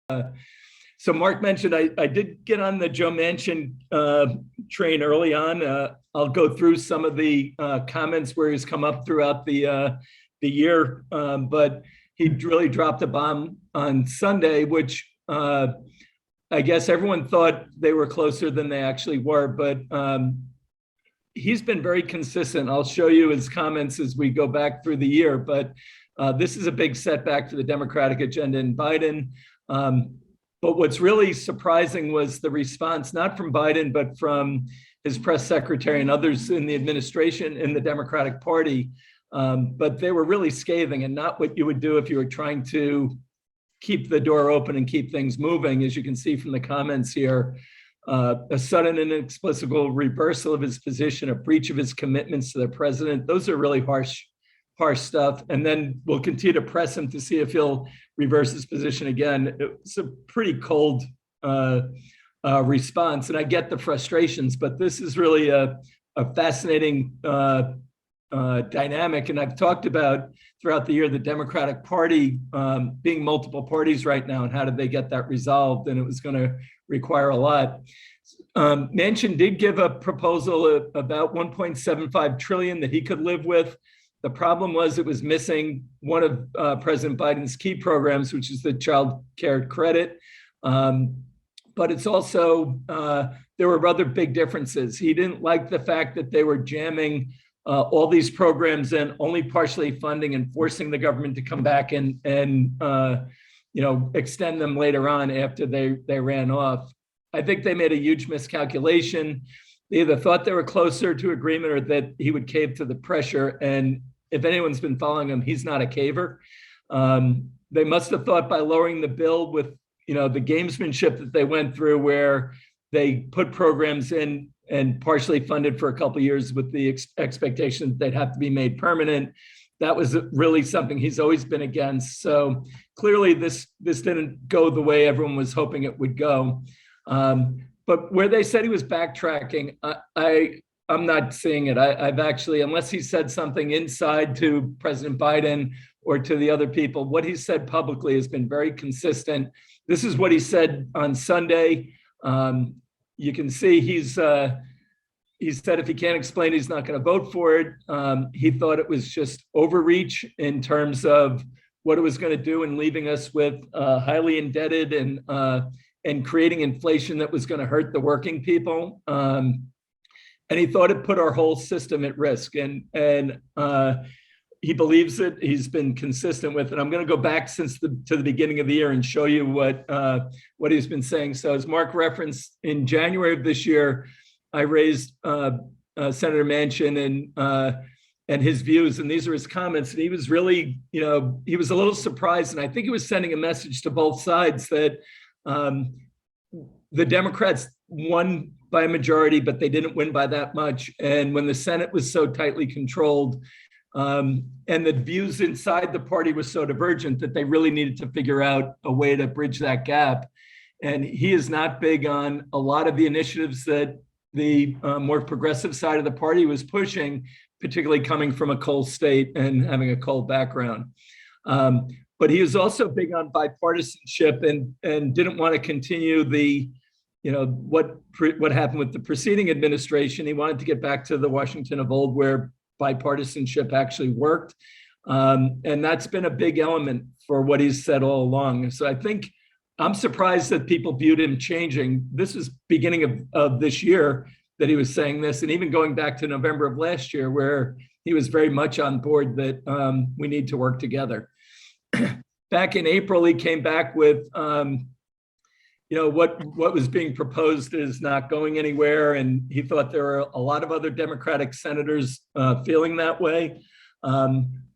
So Mark mentioned I did get on the Joe Manchin train early on. I'll go through some of the comments where he's come up throughout the year, but he really dropped a bomb on Sunday, which I guess everyone thought they were closer than they actually were. But he's been very consistent. I'll show you his comments as we go back through the year. But this is a big setback for the Democratic agenda in Biden. But what's really surprising was the response, not from Biden, but from his press secretary and others in the administration in the Democratic Party. But they were really scathing and not what you would do if you were trying to keep the door open and keep things moving. As you can see from the comments here, a sudden and inexplicable reversal of his position, a breach of his commitments to the president. Those are really harsh stuff. And then we'll continue to press him to see if he'll reverse his position again. It's a pretty cold response. And I get the frustrations, but this is really a fascinating dynamic. And I've talked about throughout the year, the Democratic Party being multiple parties right now, and how did they get that resolved? And it was going to require a lot. Manchin did give a proposal of about 1.75 trillion that he could live with. The problem was it was missing one of President Biden's key programs, which is the child care credit. But it's also, there were other big differences. He didn't like the fact that they were jamming all these programs in, only partially funding and forcing the government to come back and extend them later on after they ran off. I think they made a huge miscalculation. They either thought they were closer to agreement or that he would cave to the pressure. And if anyone's been following him, he's not a caver. They must have thought by lowering the bill with, the gamesmanship that they went through, where they put programs in and partially funded for a couple of years with the expectation that they'd have to be made permanent. That was really something he's always been against. So clearly this didn't go the way everyone was hoping it would go. But where they said he was backtracking, I'm not seeing it. I've actually, unless he said something inside to President Biden or to the other people, what he said publicly has been very consistent. This is what he said on Sunday. You can see he said if he can't explain, he's not going to vote for it. He thought it was just overreach in terms of what it was going to do and leaving us with highly indebted and creating inflation that was going to hurt the working people. And he thought it put our whole system at risk. And he believes it. He's been consistent with it. I'm going to go back to the beginning of the year and show you what he's been saying. So as Mark referenced, in January of this year, I raised Senator Manchin and his views, and these are his comments. And he was really, he was a little surprised. And I think he was sending a message to both sides that the Democrats won by a majority, but they didn't win by that much. And when the Senate was so tightly controlled, and the views inside the party were so divergent, that they really needed to figure out a way to bridge that gap. And he is not big on a lot of the initiatives that the more progressive side of the party was pushing, particularly coming from a coal state and having a coal background. But he was also big on bipartisanship and didn't want to continue the, what happened with the preceding administration. He wanted to get back to the Washington of old, where bipartisanship actually worked. And that's been a big element for what he's said all along. So I think I'm surprised that people viewed him changing. This was beginning of this year that he was saying this, and even going back to November of last year, where he was very much on board that we need to work together. Back in April, he came back with, what was being proposed is not going anywhere. And he thought there were a lot of other Democratic senators feeling that way.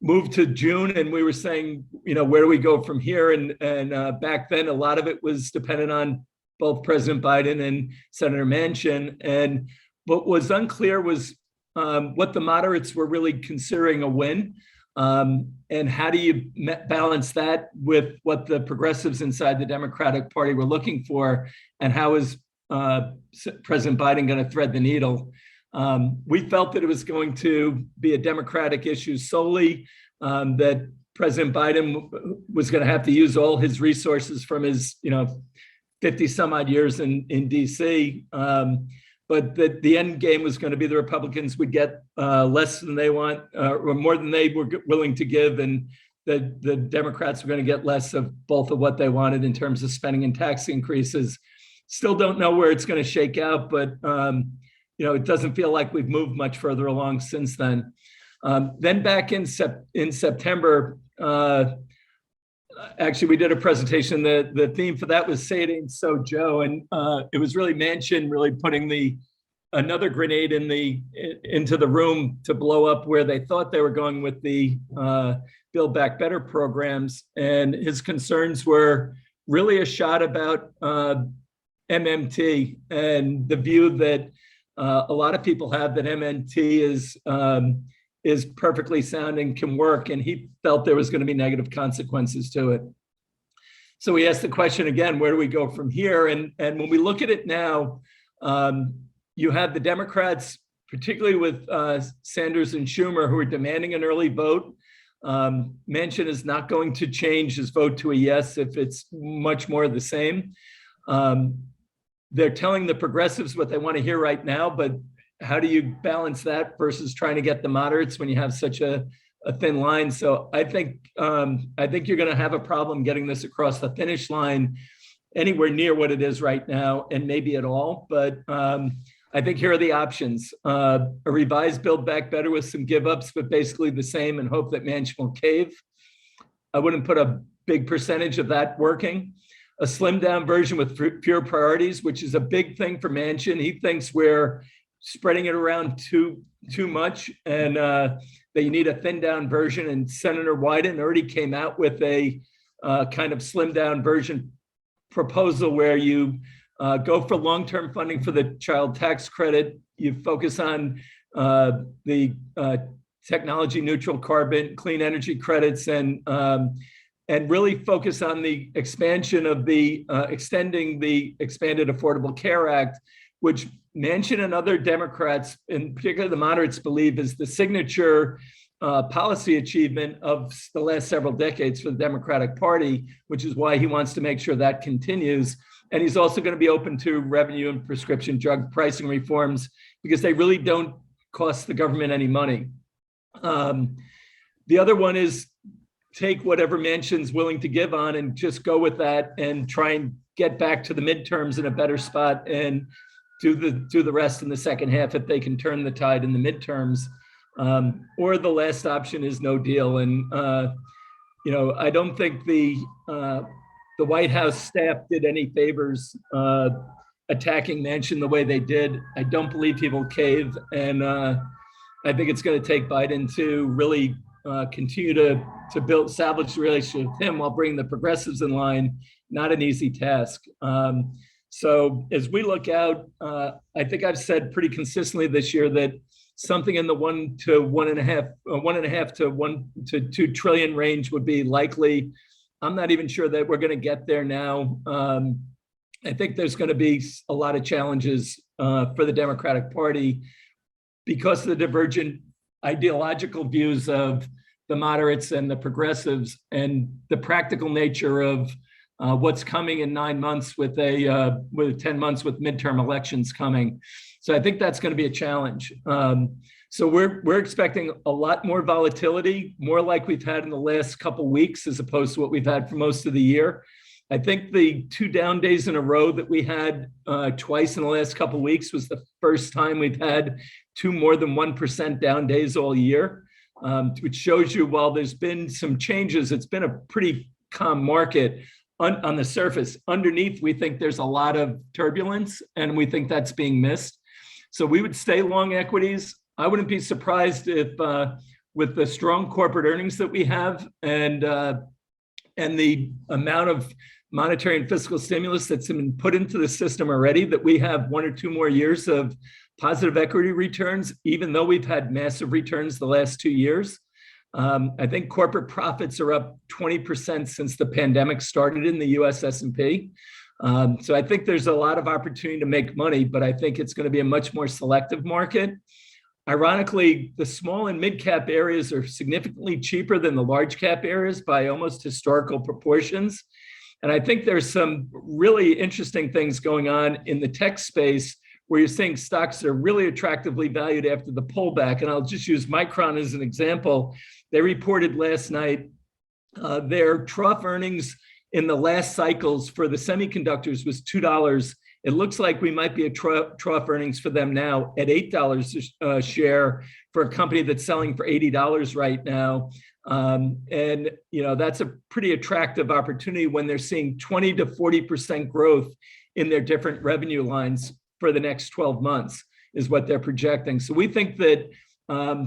Moved to June, and we were saying, where do we go from here? And back then, a lot of it was dependent on both President Biden and Senator Manchin. And what was unclear was what the moderates were really considering a win. And how do you balance that with what the progressives inside the Democratic Party were looking for? And how is President Biden going to thread the needle? We felt that it was going to be a Democratic issue solely, that President Biden was going to have to use all his resources from his, 50 some odd years in DC. But the end game was going to be the Republicans would get less than they want, or more than they were willing to give, and the Democrats were going to get less of both of what they wanted in terms of spending and tax increases. Still don't know where it's going to shake out, but it doesn't feel like we've moved much further along since then. Then back in September, actually, we did a presentation. The theme for that was Say It Ain't So, Joe, and it was really Manchin really putting another grenade into the room to blow up where they thought they were going with the Build Back Better programs, and his concerns were really a shot about MMT and the view that a lot of people have that MMT is perfectly sound and can work, and he felt there was going to be negative consequences to it. So we asked the question again, where do we go from here? And when we look at it now, you have the Democrats, particularly with Sanders and Schumer, who are demanding an early vote. Manchin is not going to change his vote to a yes if it's much more of the same. They're telling the progressives what they want to hear right now, but how do you balance that versus trying to get the moderates when you have such a thin line? So I think you're going to have a problem getting this across the finish line anywhere near what it is right now, and maybe at all. But I think here are the options: a revised Build Back Better with some give ups, but basically the same, and hope that Manchin will cave. I wouldn't put a big percentage of that working. A slimmed down version with fewer priorities, which is a big thing for Manchin. He thinks we're spreading it around too much, and that you need a thin down version. And Senator Wyden already came out with a kind of slimmed down version proposal where you go for long-term funding for the child tax credit. You focus on the technology neutral carbon, clean energy credits, and really focus on the expansion of extending the expanded Affordable Care Act, which Manchin and other Democrats, in particular the moderates, believe is the signature policy achievement of the last several decades for the Democratic Party, which is why he wants to make sure that continues. And he's also going to be open to revenue and prescription drug pricing reforms because they really don't cost the government any money. The other one is take whatever Manchin's willing to give on and just go with that and try and get back to the midterms in a better spot and do the rest in the second half if they can turn the tide in the midterms. Or the last option is no deal. And I don't think the White House staff did any favors attacking Manchin the way they did. I don't believe he will cave, and I think it's going to take Biden to really continue to salvage the relationship with him while bringing the progressives in line. Not an easy task. So as we look out, I think I've said pretty consistently this year that something in the $1 to $1.5 to $2 trillion range would be likely. I'm not even sure that we're going to get there now. I think there's going to be a lot of challenges for the Democratic Party because of the divergent ideological views of the moderates and the progressives, and the practical nature of what's coming in 9 months with 10 months with midterm elections coming. So I think that's going to be a challenge. So we're expecting a lot more volatility, more like we've had in the last couple of weeks, as opposed to what we've had for most of the year. I think the 2 down days in a row that we had twice in the last couple of weeks was the first time we've had 2 more than 1% down days all year, which shows you while there's been some changes, it's been a pretty calm market on the surface. Underneath, we think there's a lot of turbulence, and we think that's being missed. So we would stay long equities. I wouldn't be surprised if with the strong corporate earnings that we have and the amount of monetary and fiscal stimulus that's been put into the system already, that we have 1 or 2 more years of positive equity returns, even though we've had massive returns the last 2 years. I think corporate profits are up 20% since the pandemic started in the US S&P. So I think there's a lot of opportunity to make money, but I think it's going to be a much more selective market. Ironically, the small and mid cap areas are significantly cheaper than the large cap areas by almost historical proportions. And I think there's some really interesting things going on in the tech space where you're seeing stocks that are really attractively valued after the pullback. And I'll just use Micron as an example. They reported last night their trough earnings in the last cycles for the semiconductors was $2. It looks like we might be at trough earnings for them now at $8 a share for a company that's selling for $80 right now. And that's a pretty attractive opportunity when they're seeing 20 to 40% growth in their different revenue lines for the next 12 months is what they're projecting. So we think that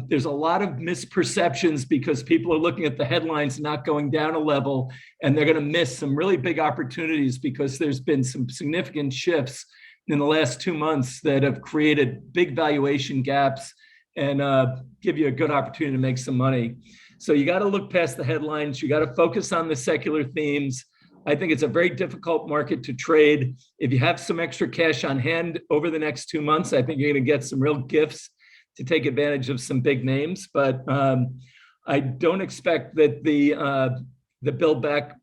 there's a lot of misperceptions because people are looking at the headlines not going down a level, and they're going to miss some really big opportunities because there's been some significant shifts in the last 2 months that have created big valuation gaps and give you a good opportunity to make some money. So you got to look past the headlines. You got to focus on the secular themes. I think it's a very difficult market to trade. If you have some extra cash on hand over the next 2 months, I think you're going to get some real gifts to take advantage of some big names. But I don't expect that the Build Back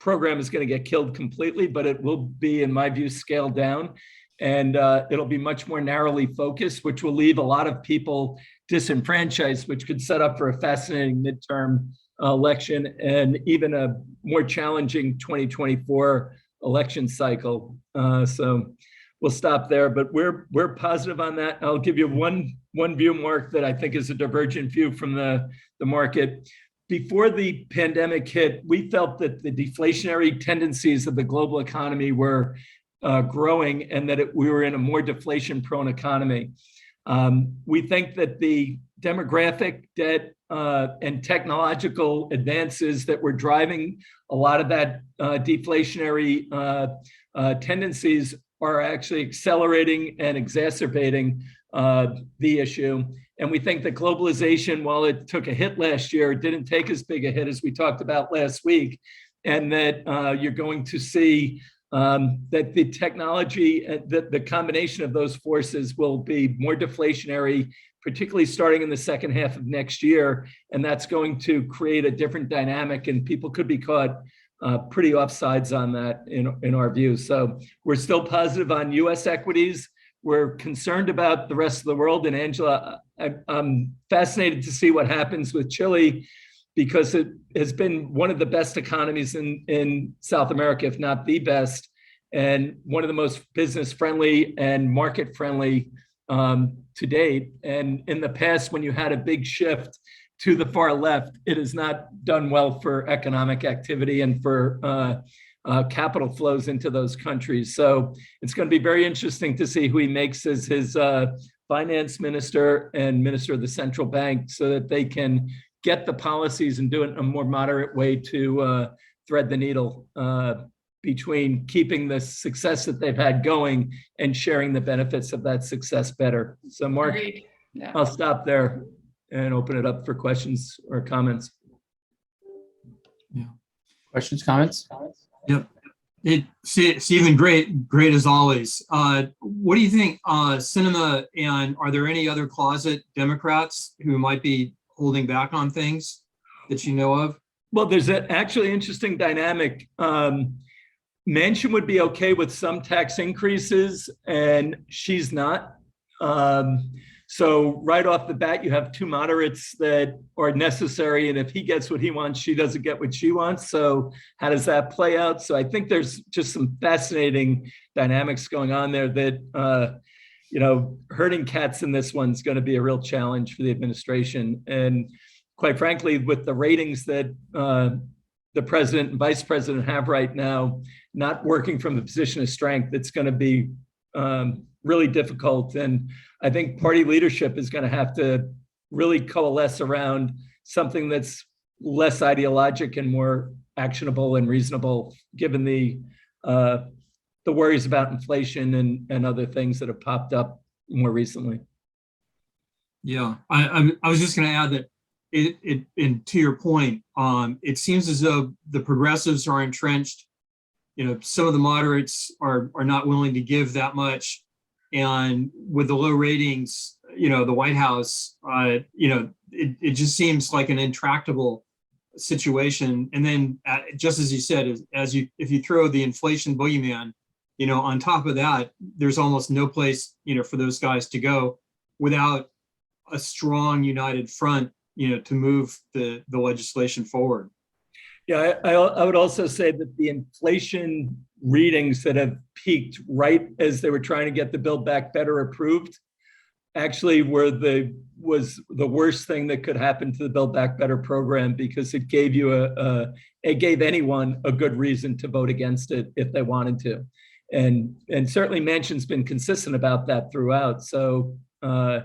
program is going to get killed completely, but it will be, in my view, scaled down. And it'll be much more narrowly focused, which will leave a lot of people disenfranchised, which could set up for a fascinating midterm election and even a more challenging 2024 election cycle. So we'll stop there, but we're positive on that. I'll give you one view, Mark, that I think is a divergent view from the market. Before the pandemic hit, we felt that the deflationary tendencies of the global economy were growing and that we were in a more deflation-prone economy. We think that the demographic, debt, and technological advances that were driving a lot of that deflationary tendencies are actually accelerating and exacerbating the issue. And we think that globalization, while it took a hit last year, it didn't take as big a hit as we talked about last week. And that you're going to see that the technology, the combination of those forces will be more deflationary, particularly starting in the second half of next year. And that's going to create a different dynamic, and people could be caught pretty offsides on that in our view. So we're still positive on US equities. We're concerned about the rest of the world. And Angela, I'm fascinated to see what happens with Chile, because it has been one of the best economies in South America, if not the best, and one of the most business-friendly and market-friendly to date. And in the past, when you had a big shift to the far left, it has not done well for economic activity and for capital flows into those countries. So it's going to be very interesting to see who he makes as his finance minister and minister of the central bank, so that they can get the policies and do it in a more moderate way to thread the needle between keeping the success that they've had going and sharing the benefits of that success better. So Mark, yeah. I'll stop there and open it up for questions or comments. Yeah. Questions, comments? Yep. Stephen, great as always. What do you think, Sinema, and are there any other closet Democrats who might be holding back on things that you know of? Well, there's an actually interesting dynamic. Manchin would be okay with some tax increases, and she's not. So right off the bat, you have two moderates that are necessary. And if he gets what he wants, she doesn't get what she wants. So how does that play out? So I think there's just some fascinating dynamics going on there that, herding cats in this one's going to be a real challenge for the administration. And quite frankly, with the ratings that the president and vice president have right now, not working from a position of strength, it's going to be really difficult. And I think party leadership is going to have to really coalesce around something that's less ideologic and more actionable and reasonable, given the worries about inflation and other things that have popped up more recently. Yeah, I was just going to add that and to your point, it seems as though the progressives are entrenched. Some of the moderates are not willing to give that much. And with the low ratings, the White House, it just seems like an intractable situation. And then just as you said, if you throw the inflation boogeyman, on top of that, there's almost no place, for those guys to go without a strong united front, to move the legislation forward. Yeah, I would also say that the inflation readings that have peaked right as they were trying to get the Build Back Better approved actually was the worst thing that could happen to the Build Back Better program, because it gave you it gave anyone a good reason to vote against it if they wanted to. And certainly Manchin's been consistent about that throughout. So I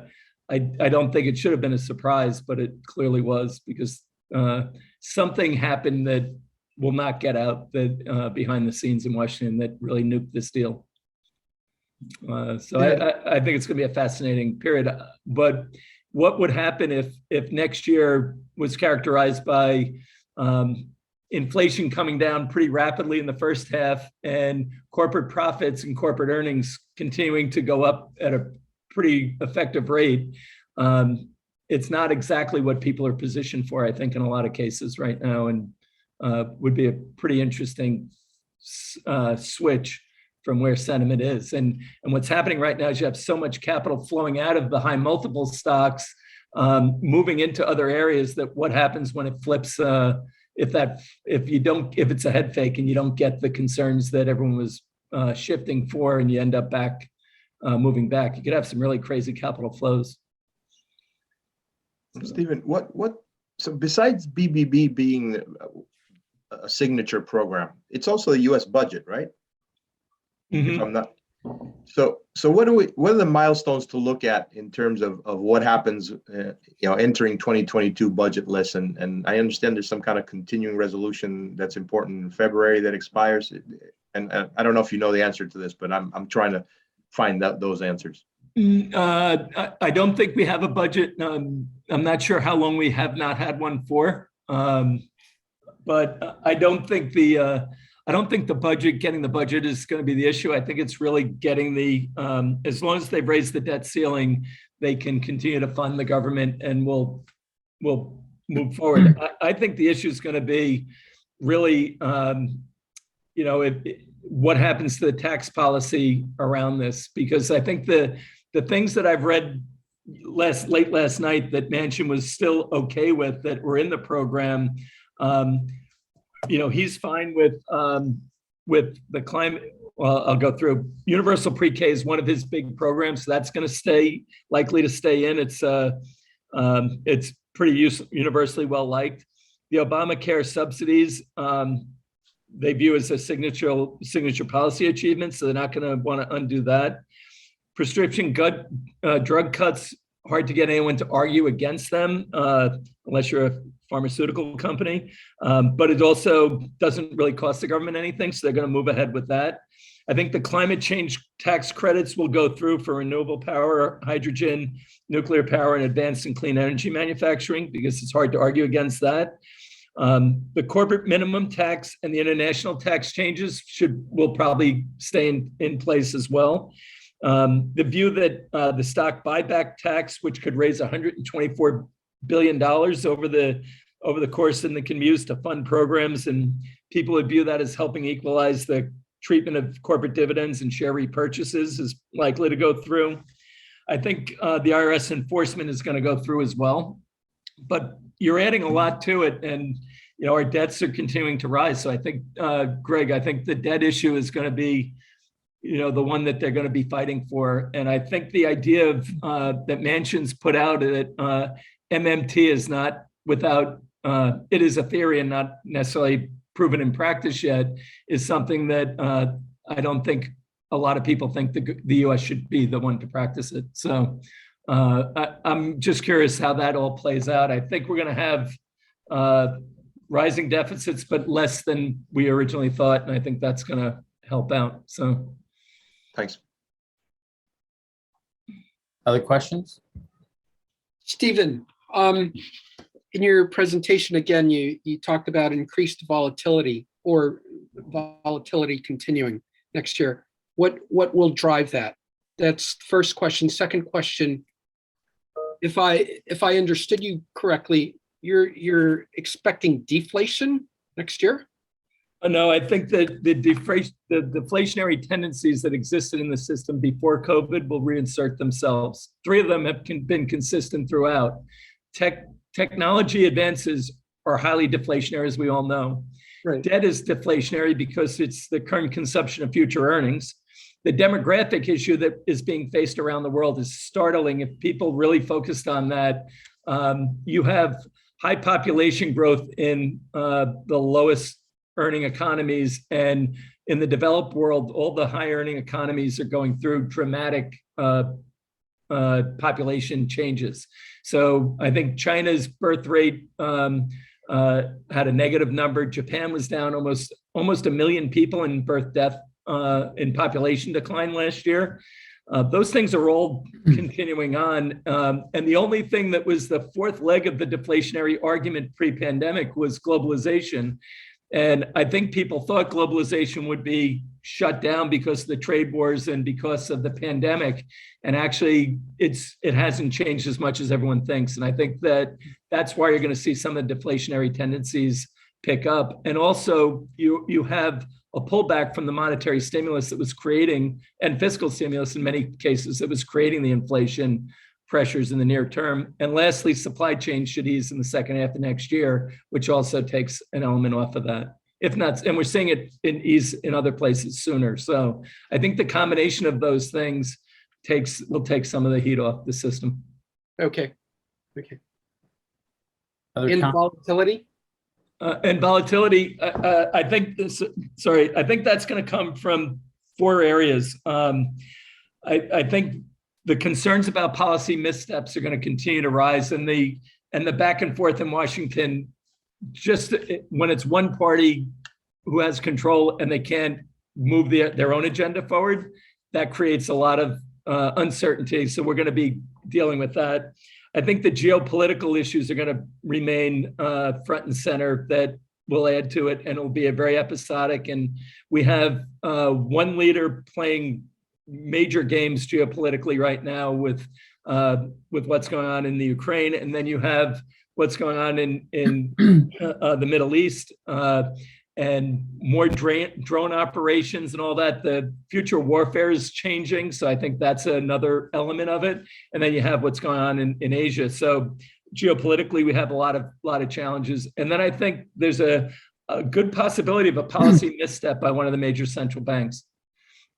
don't think it should have been a surprise, but it clearly was, because something happened that will not get out, that behind the scenes in Washington, that really nuked this deal. So I think it's going to be a fascinating period. But what would happen if next year was characterized by inflation coming down pretty rapidly in the first half and corporate profits and corporate earnings continuing to go up at a pretty effective rate? It's not exactly what people are positioned for, I think, in a lot of cases right now, and would be a pretty interesting switch from where sentiment is. And what's happening right now is you have so much capital flowing out of the high multiple stocks, moving into other areas, that what happens when it flips, if it's a head fake and you don't get the concerns that everyone was shifting for, and you end up moving back, you could have some really crazy capital flows. Stephen, so besides BBB being a signature program, it's also a U.S. budget, right? Mm-hmm. If I'm not. So what are the milestones to look at in terms of what happens, entering 2022 budget lists? And I understand there's some kind of continuing resolution that's important in February that expires. And I don't know if you know the answer to this, but I'm trying to find out those answers. I don't think we have a budget. I'm not sure how long we have not had one for, but I don't think the budget, getting the budget, is going to be the issue. I think it's really getting as long as they've raised the debt ceiling, they can continue to fund the government, and we'll move forward. I think the issue is going to be really, what happens to the tax policy around this, because I think the things that I've read late last night that Manchin was still okay with, that were in the program, he's fine with the climate. Well, I'll go through. Universal pre-K is one of his big programs, so that's going to likely to stay in. It's pretty universally well liked. The Obamacare subsidies, they view as a signature policy achievement, so they're not going to want to undo that. Prescription drug cuts, hard to get anyone to argue against them unless you're a pharmaceutical company, but it also doesn't really cost the government anything, so they're going to move ahead with that. I think the climate change tax credits will go through for renewable power, hydrogen, nuclear power, and advanced and clean energy manufacturing, because it's hard to argue against that. The corporate minimum tax and the international tax changes will probably stay in place as well. The view that the stock buyback tax, which could raise $124 billion over the course, and that can be used to fund programs, and people would view that as helping equalize the treatment of corporate dividends and share repurchases, is likely to go through. I think the IRS enforcement is going to go through as well, but you're adding a lot to it, and our debts are continuing to rise. So I think, Greg, I think the debt issue is going to be the one that they're going to be fighting for. And I think the idea of that Manchin's put out that MMT is not without, it is a theory and not necessarily proven in practice yet, is something that I don't think a lot of people think the U.S. should be the one to practice it. So I'm just curious how that all plays out. I think we're going to have rising deficits, but less than we originally thought. And I think that's going to help out. So. Thanks. Other questions? Stephen, in your presentation, again, you talked about increased volatility, or volatility continuing next year. What will drive that? That's the first question. Second question, if I understood you correctly, you're expecting deflation next year? No, I think that the deflationary tendencies that existed in the system before COVID will reinsert themselves. Three of them have been consistent throughout. Technology advances are highly deflationary, as we all know. Right. Debt is deflationary because it's the current consumption of future earnings. The demographic issue that is being faced around the world is startling. If people really focused on that, you have high population growth in the lowest earning economies, and in the developed world, all the high earning economies are going through dramatic population changes. So I think China's birth rate had a negative number. Japan was down almost 1 million people in birth death in population decline last year. Those things are all continuing on. And the only thing that was the fourth leg of the deflationary argument pre-pandemic was globalization. And I think people thought globalization would be shut down because of the trade wars and because of the pandemic. And actually, it hasn't changed as much as everyone thinks. And I think that's why you're going to see some of the deflationary tendencies pick up. And also, you have a pullback from the monetary stimulus that was creating, and fiscal stimulus in many cases, that was creating the inflation pressures in the near term. And lastly, supply chain should ease in the second half of next year, which also takes an element off of that. If not, and we're seeing it ease in other places sooner. So I think the combination of those things will take some of the heat off the system. Okay. Other In com- volatility? And volatility, I think that's going to come from four areas. I think the concerns about policy missteps are going to continue to rise, and the back and forth in Washington, just when it's one party who has control and they can't move their own agenda forward, that creates a lot of uncertainty. So we're going to be dealing with that. I think the geopolitical issues are going to remain front and center. That will add to it, and it will be a very episodic. And we have one leader playing major games geopolitically right now with what's going on in the Ukraine, and then you have what's going on in the Middle East, and more drone operations and all that. The future warfare is changing, so I think that's another element of it. And then you have what's going on in Asia. So geopolitically, we have a lot of challenges. And then I think there's a good possibility of a policy misstep by one of the major central banks,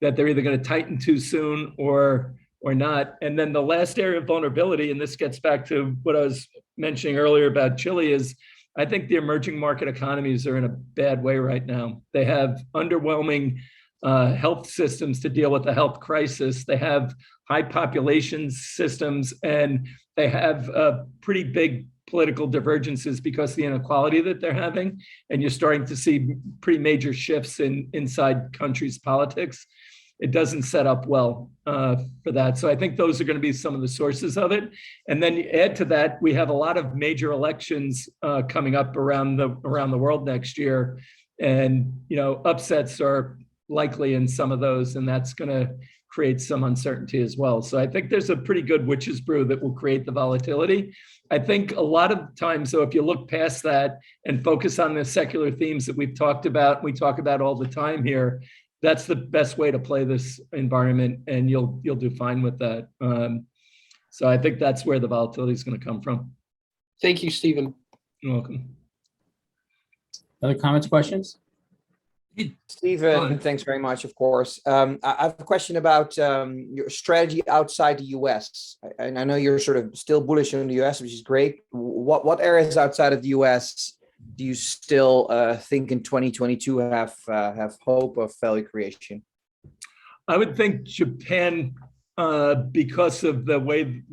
that they're either going to tighten too soon or not. And then the last area of vulnerability, and this gets back to what I was mentioning earlier about Chile, is I think the emerging market economies are in a bad way right now. They have underwhelming health systems to deal with the health crisis. They have high population systems, and they have pretty big political divergences because of the inequality that they're having. And you're starting to see pretty major shifts inside countries' politics. It doesn't set up well for that. So I think those are going to be some of the sources of it. And then you add to that, we have a lot of major elections coming up around the world next year. And, upsets are likely in some of those, and that's going to create some uncertainty as well. So I think there's a pretty good witch's brew that will create the volatility. I think a lot of times, though, if you look past that and focus on the secular themes that we've talked about, we talk about all the time here, that's the best way to play this environment, and you'll do fine with that. So I think that's where the volatility is going to come from. Thank you, Stephen. You're welcome. Other comments, questions? Stephen, thanks very much, of course. I have a question about your strategy outside the US. And I know you're sort of still bullish on the US, which is great. What areas outside of the US do you still think in 2022 have hope of value creation? I would think Japan, because of the way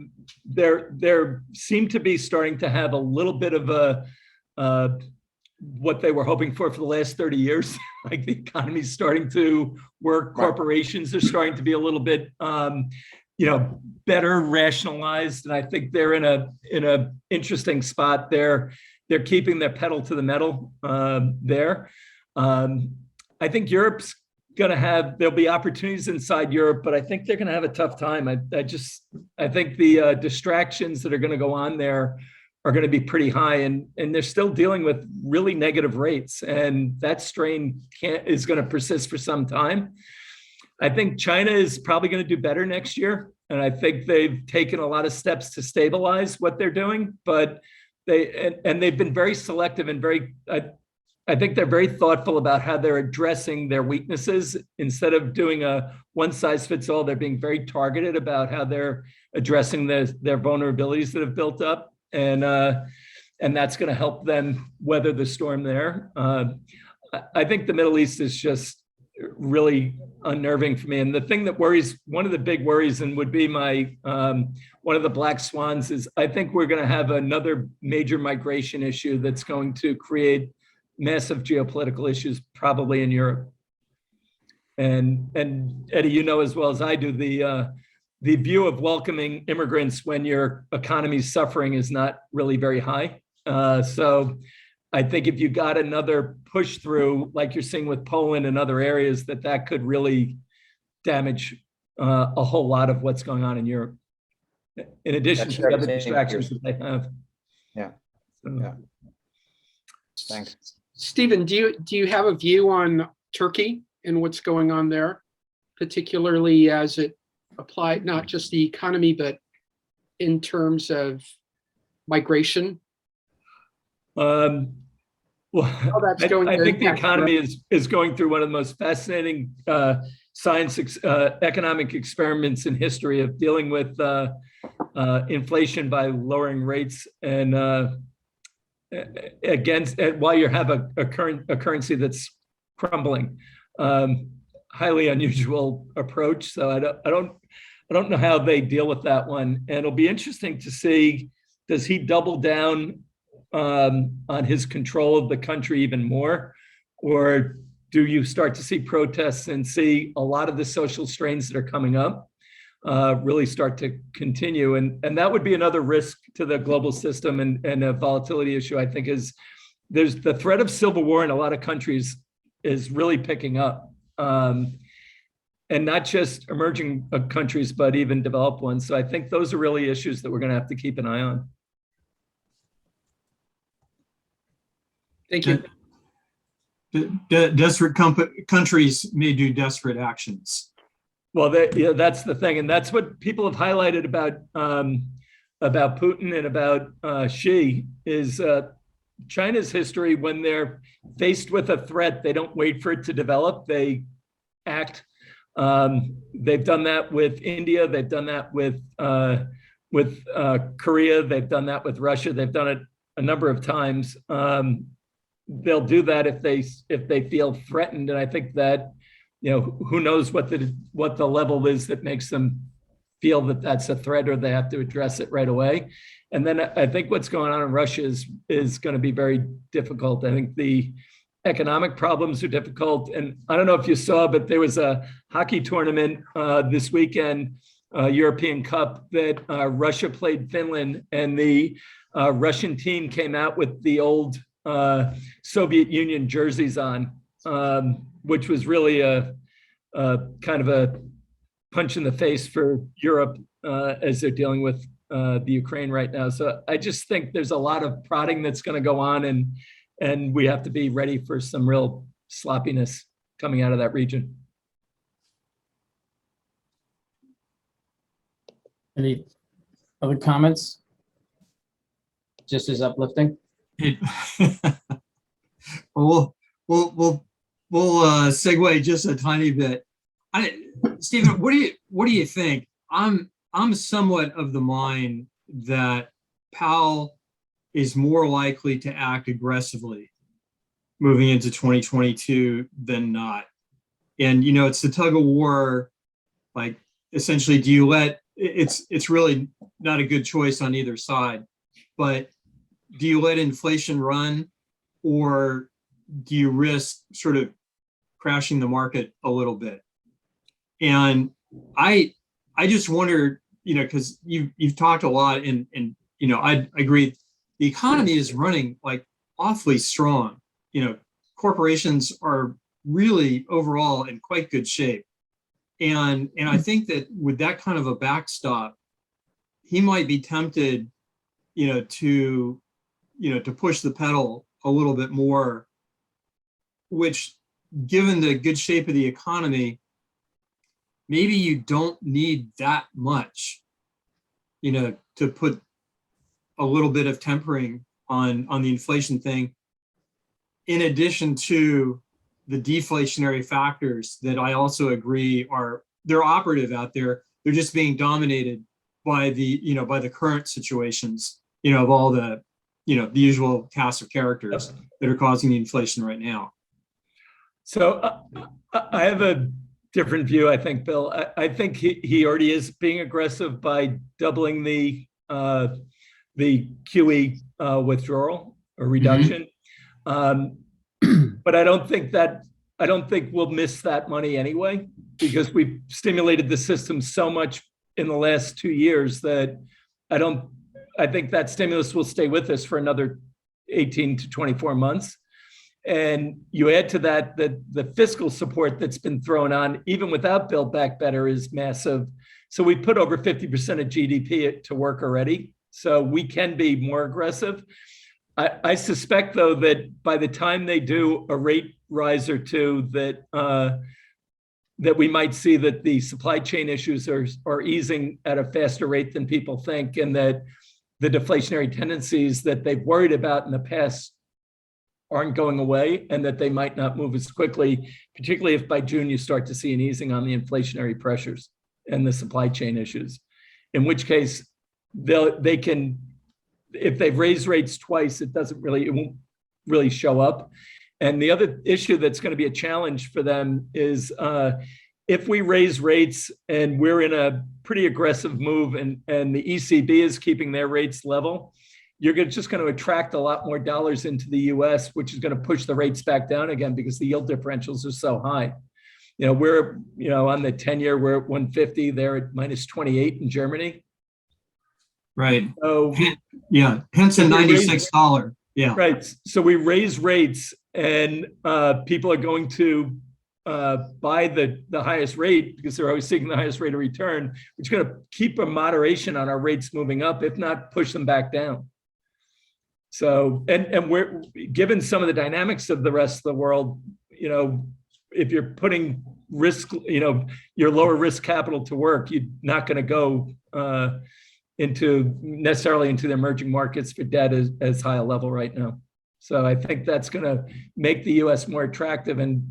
there seem to be starting to have a little bit of a what they were hoping for the last 30 years. Like the economy's starting to work, corporations are starting to be a little bit better rationalized, and I think they're in a interesting spot there. They're keeping their pedal to the metal there. I think Europe's there'll be opportunities inside Europe, but I think they're going to have a tough time. I think the distractions that are going to go on there are going to be pretty high, and they're still dealing with really negative rates, and that strain is going to persist for some time. I think China is probably going to do better next year, and I think they've taken a lot of steps to stabilize what they're doing, but they've been very selective and I think they're very thoughtful about how they're addressing their weaknesses. Instead of doing a one size fits all, they're being very targeted about how they're addressing their vulnerabilities that have built up. And that's going to help them weather the storm there. I think the Middle East is just really unnerving for me. And the thing that one of the big worries, and would be my, one of the black swans, is I think we're going to have another major migration issue that's going to create massive geopolitical issues, probably in Europe. And Eddie, you know as well as I do, the view of welcoming immigrants when your economy's suffering is not really very high. So I think if you got another push through, like you're seeing with Poland and other areas, that could really damage a whole lot of what's going on in Europe, in addition to the other distractions that they have. Yeah. So. Yeah. Thanks. Stephen, do you have a view on Turkey and what's going on there, particularly as it applied not just the economy, but in terms of migration? Well, that's going I to think the impact economy is going through one of the most fascinating economic experiments in history of dealing with inflation by lowering rates and while you have a currency that's crumbling. Highly unusual approach. So I don't know how they deal with that one. And it'll be interesting to see, does he double down on his control of the country even more, or do you start to see protests and see a lot of the social strains that are coming up really start to continue? And that would be another risk to the global system, and a volatility issue, I think, is there's the threat of civil war in a lot of countries is really picking up. And not just emerging countries, but even developed ones. So I think those are really issues that we're going to have to keep an eye on. Thank you. Desperate countries may do desperate actions. Well, that's the thing, and that's what people have highlighted about Putin and about Xi is China's history. When they're faced with a threat, they don't wait for it to develop; they act. They've done that with India. They've done that with Korea. They've done that with Russia. They've done it a number of times. They'll do that if they feel threatened, and I think that, who knows what the level is that makes them feel that that's a threat, or they have to address it right away. And then I think what's going on in Russia is going to be very difficult. I think the economic problems are difficult. And I don't know if you saw, but there was a hockey tournament this weekend, European Cup, that Russia played Finland, and the Russian team came out with the old Soviet Union jerseys on, which was really a kind of a punch in the face for Europe as they're dealing with the Ukraine right now. So I just think there's a lot of prodding that's going to go on, and we have to be ready for some real sloppiness coming out of that region. Any other comments? Just as uplifting. We'll segue just a tiny bit. Stephen, what do you think? I'm somewhat of the mind that Powell is more likely to act aggressively moving into 2022 than not. And it's the tug of war. Like, essentially, do you let it's really not a good choice on either side, but do you let inflation run, or do you risk sort of crashing the market a little bit? And I just wonder, because you've talked a lot, and I agree, the economy is running like awfully strong. Corporations are really overall in quite good shape. And I think that with that kind of a backstop, he might be tempted, to push the pedal a little bit more, which, given the good shape of the economy, maybe you don't need that much, to put a little bit of tempering on the inflation thing, in addition to the deflationary factors that I also agree they're operative out there. They're just being dominated by the current situations, of all the usual cast of characters that are causing the inflation right now. So I have a different view, I think, Bill. I think he already is being aggressive by doubling the QE withdrawal or reduction. But I don't think we'll miss that money anyway, because we've stimulated the system so much in the last 2 years that I think that stimulus will stay with us for another 18 to 24 months. And you add to that the fiscal support that's been thrown on, even without Build Back Better, is massive. So we put over 50% of GDP to work already. So we can be more aggressive. I suspect, though, that by the time they do a rate rise or two, that we might see that the supply chain issues are easing at a faster rate than people think, and that the deflationary tendencies that they've worried about in the past aren't going away, and that they might not move as quickly, particularly if by June you start to see an easing on the inflationary pressures and the supply chain issues, in which case they can, if they've raised rates twice, it won't really show up. And the other issue that's going to be a challenge for them is if we raise rates and we're in a pretty aggressive move, and the ECB is keeping their rates level, you're just going to attract a lot more dollars into the US, which is going to push the rates back down again because the yield differentials are so high. We're, on the 10-year, we're at 150, they're at -28 in Germany. Right. So yeah, hence a $96. Yeah. Right. So we raise rates, and people are going to buy the highest rate because they're always seeking the highest rate of return, which is going to keep a moderation on our rates moving up, if not push them back down. So, and we're given some of the dynamics of the rest of the world, if you're putting risk, your lower risk capital to work, you're not going to go necessarily into the emerging markets for debt as high a level right now. So I think that's going to make the US more attractive and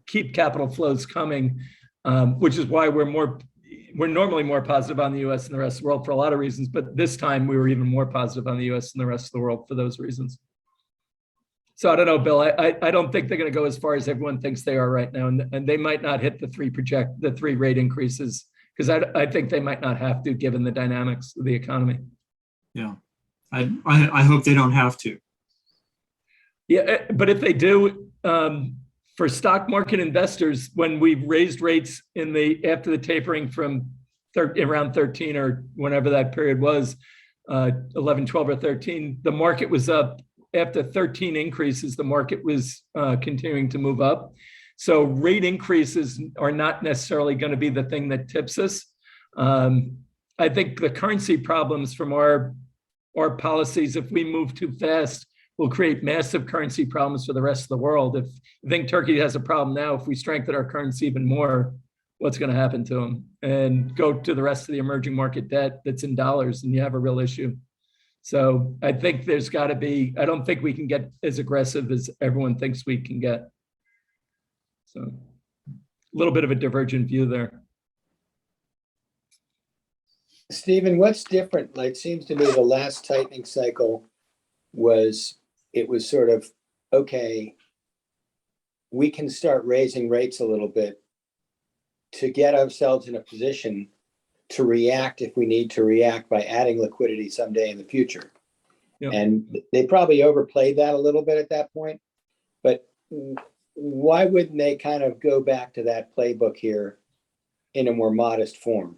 keep capital flows coming, which is why we're normally more positive on the US than the rest of the world for a lot of reasons, but this time we were even more positive on the US than the rest of the world for those reasons. So I don't know, Bill, I don't think they're going to go as far as everyone thinks they are right now, and they might not hit the three rate increases, because I think they might not have to, given the dynamics of the economy. Yeah, I hope they don't have to. Yeah, but if they do, for stock market investors, when we've raised rates after the tapering from around 13 or whenever that period was, 11, 12, or 13, the market was up. After 13 increases, the market was continuing to move up. So rate increases are not necessarily going to be the thing that tips us. I think the currency problems from our policies, if we move too fast, will create massive currency problems for the rest of the world. If you think Turkey has a problem now, if we strengthen our currency even more, what's going to happen to them? And go to the rest of the emerging market debt that's in dollars, and you have a real issue. So I think there's got to be, I don't think we can get as aggressive as everyone thinks we can get. So a little bit of a divergent view there. Stephen, what's different? Like, it seems to me the last tightening cycle was sort of, okay, we can start raising rates a little bit to get ourselves in a position to react if we need to react by adding liquidity someday in the future. Yep. And they probably overplayed that a little bit at that point, but why wouldn't they kind of go back to that playbook here in a more modest form?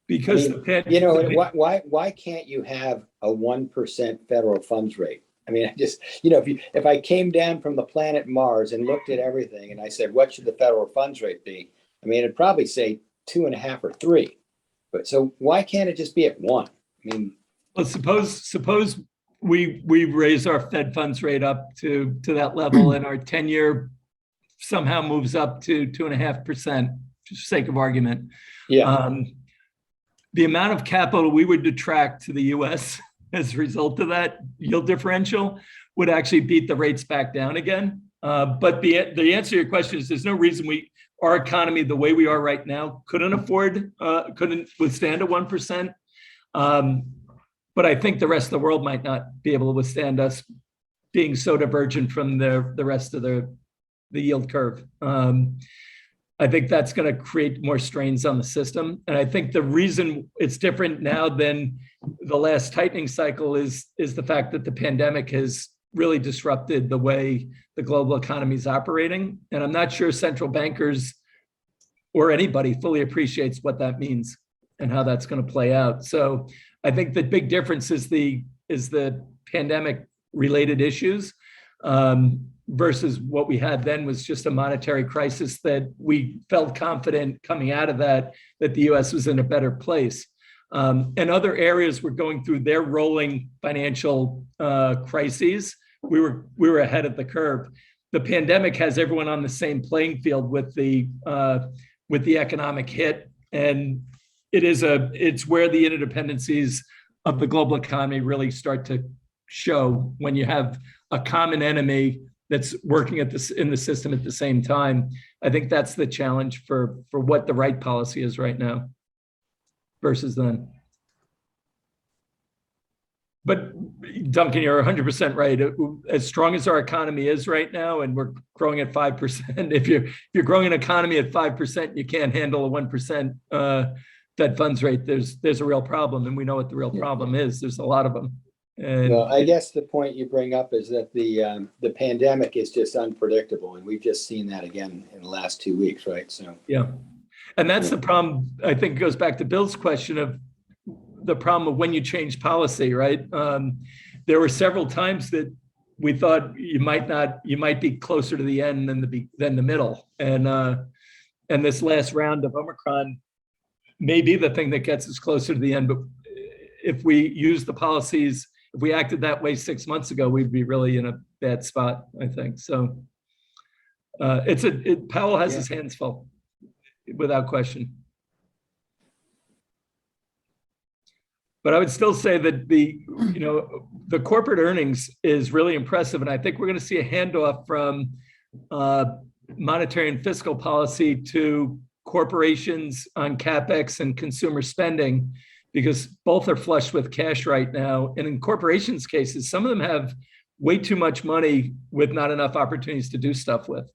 Because why can't you have a 1% federal funds rate? I mean, I just, if I came down from the planet Mars and looked at everything and I said, what should the federal funds rate be? I mean, it'd probably say 2.5 or 3. But so why can't it just be at 1? I mean, Well, suppose we raise our Fed funds rate up to that level and our 10-year somehow moves up to 2.5%, for sake of argument. yeah, The amount of capital we would detract to the US as a result of that yield differential would actually beat the rates back down again. But the answer to your question is there's no reason our economy, the way we are right now, couldn't withstand a 1%. But I think the rest of the world might not be able to withstand us being so divergent from the rest of the yield curve. I think that's going to create more strains on the system. And I think the reason it's different now than the last tightening cycle is the fact that the pandemic has really disrupted the way the global economy is operating. And I'm not sure central bankers or anybody fully appreciates what that means and how that's going to play out. So I think the big difference is the pandemic related issues. Versus what we had then was just a monetary crisis that we felt confident coming out of that the US was in a better place. And other areas were going through their rolling financial crises. We were ahead of the curve. The pandemic has everyone on the same playing field with the economic hit. And it's where the interdependencies of the global economy really start to show when you have a common enemy that's working in the system at the same time. I think that's the challenge for what the right policy is right now versus then. But Duncan, you're 100% right. As strong as our economy is right now, and we're growing at 5%, if you're growing an economy at 5%, you can't handle a 1% Fed funds rate. There's a real problem, and we know what the real problem is. There's a lot of them. And well, I guess the point you bring up is that the pandemic is just unpredictable, and we've just seen that again in the last 2 weeks, right? So yeah, and that's the problem. I think it goes back to Bill's question of the problem of when you change policy, right? There were several times that we thought you might be closer to the end than the middle, and this last round of Omicron may be the thing that gets us closer to the end. But if we use the policies, if we acted that way 6 months ago, we'd be really in a bad spot, I think. So Powell has his hands full, without question. But I would still say that the corporate earnings is really impressive. And I think we're going to see a handoff from monetary and fiscal policy to corporations on CapEx and consumer spending, because both are flush with cash right now. And in corporations' cases, some of them have way too much money with not enough opportunities to do stuff with.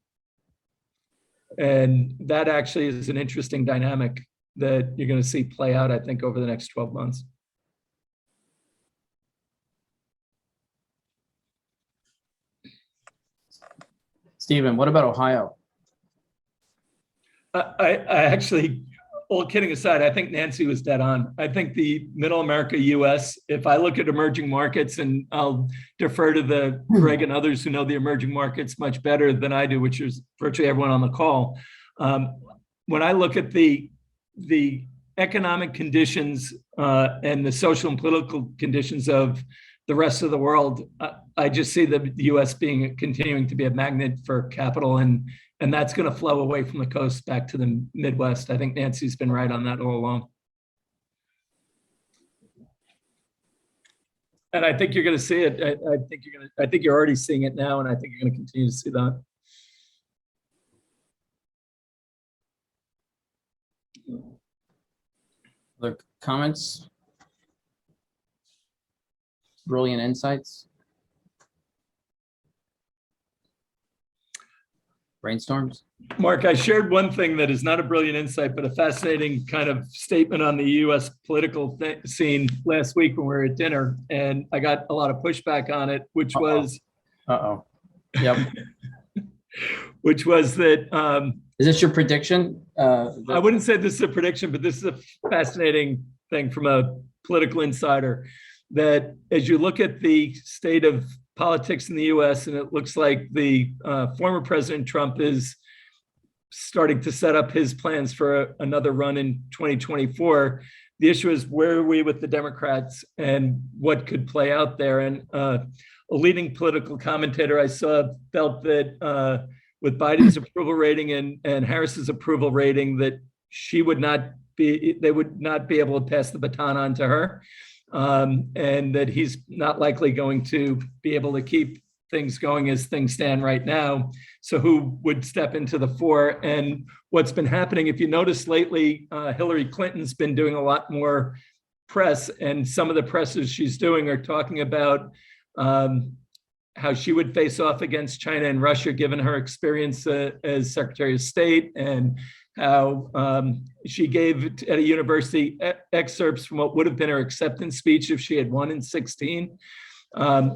And that actually is an interesting dynamic that you're going to see play out, I think, over the next 12 months. Stephen, what about Ohio? I actually, all kidding aside, I think Nancy was dead on. I think the middle America US, if I look at emerging markets, and I'll defer to Greg and others who know the emerging markets much better than I do, which is virtually everyone on the call. When I look at the economic conditions and the social and political conditions of the rest of the world, I just see the US continuing to be a magnet for capital, and that's going to flow away from the coast back to the Midwest. I think Nancy's been right on that all along. And I think you're going to see it. I think you're already seeing it now, and I think you're going to continue to see that. Other comments? Brilliant insights? Brainstorms? Mark, I shared one thing that is not a brilliant insight, but a fascinating kind of statement on the US political scene last week when we were at dinner. And I got a lot of pushback on it, which was... Yep. which was that... is this your prediction? I wouldn't say this is a prediction, but this is a fascinating thing from a political insider, that as you look at the state of politics in the US, and it looks like the former President Trump is starting to set up his plans for another run in 2024. The issue is, where are we with the Democrats and what could play out there? And a leading political commentator I saw felt that with Biden's approval rating and Harris's approval rating, that they would not be able to pass the baton on to her, and that he's not likely going to be able to keep things going as things stand right now. So who would step into the fore? And what's been happening, if you notice lately, Hillary Clinton's been doing a lot more press, and some of the presses she's doing are talking about how she would face off against China and Russia, given her experience as Secretary of State, and how she gave at a university excerpts from what would have been her acceptance speech if she had won in 2016.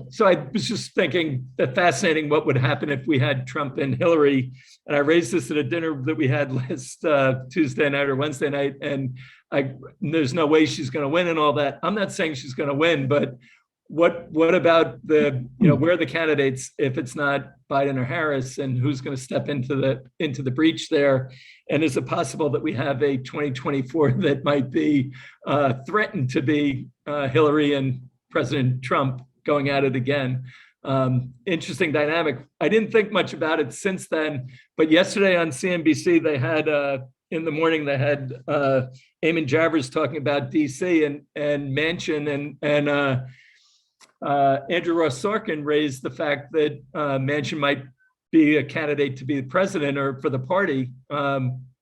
So I was just thinking that fascinating what would happen if we had Trump and Hillary. And I raised this at a dinner that we had last Tuesday night or Wednesday night, and there's no way she's going to win and all that. I'm not saying she's going to win, but what about where are the candidates if it's not Biden or Harris, and who's going to step into the breach there? And is it possible that we have a 2024 that might be threatened to be Hillary and President Trump going at it again? Interesting dynamic. I didn't think much about it since then, but yesterday on CNBC, they had in the morning, they had Eamon Javers talking about DC and Manchin, and Andrew Ross Sorkin raised the fact that Manchin might be a candidate to be the president or for the party,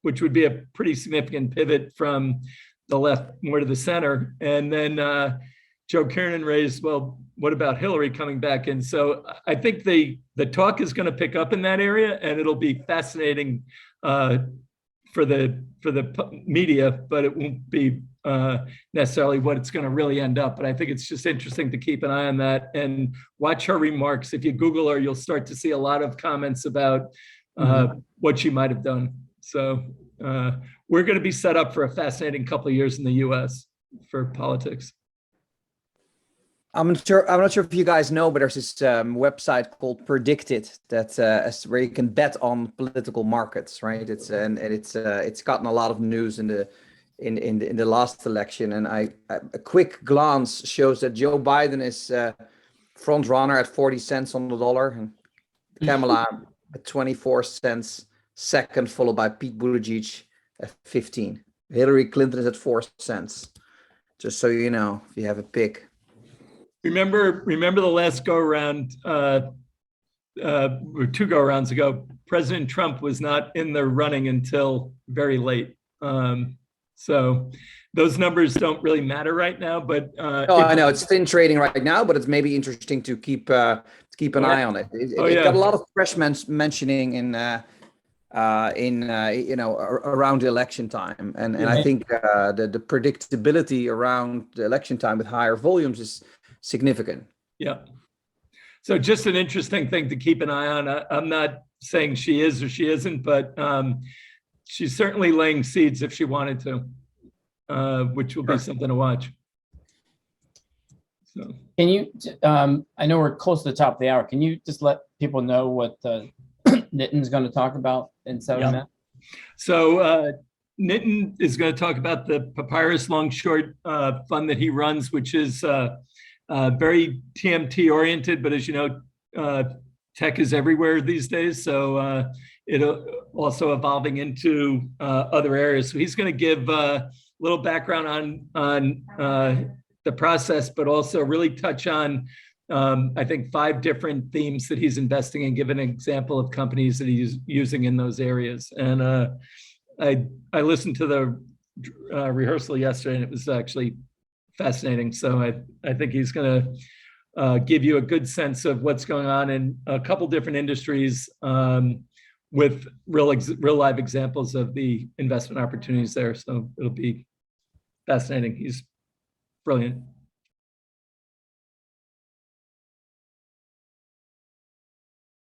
which would be a pretty significant pivot from the left more to the center. And then Joe Kernan raised, well, what about Hillary coming back in? So I think the talk is going to pick up in that area, and it'll be fascinating for the media, but it won't be necessarily what it's going to really end up. But I think it's just interesting to keep an eye on that and watch her remarks. If you Google her, you'll start to see a lot of comments about what she might have done. So we're going to be set up for a fascinating couple of years in the US for politics. I'm not sure if you guys know, but there's this website called Predicted that where you can bet on political markets, right? It's gotten a lot of news in the last election, and a quick glance shows that Joe Biden is front runner at 40 cents on the dollar, and Kamala at 24 cents second, followed by Pete Buttigieg at 15. Hillary Clinton is at 4 cents. Just so you know, if you have a pick. Remember the last go around, or 2 go arounds ago, President Trump was not in the running until very late. So those numbers don't really matter right now, but I know it's thin trading right now, but it's maybe interesting to keep an eye on it. It got a lot of press mentioning around the election time, and I think the predictability around the election time with higher volumes is significant. Yeah. So just an interesting thing to keep an eye on. I'm not saying she is or she isn't, but she's certainly laying seeds if she wanted to, which will be something to watch. So. Can you, I know we're close to the top of the hour. Can you just let people know what Nitin's going to talk about instead of that? So Nitin is going to talk about the Papyrus Long Short fund that he runs, which is very TMT oriented, but as you know, tech is everywhere these days. So it'll also evolving into other areas. So he's going to give a little background on the process, but also really touch on, I think, 5 different themes that he's investing in, give an example of companies that he's using in those areas. And I listened to the rehearsal yesterday, and it was actually fascinating. So I think he's going to give you a good sense of what's going on in a couple different industries with real live examples of the investment opportunities there. So it'll be fascinating. He's brilliant.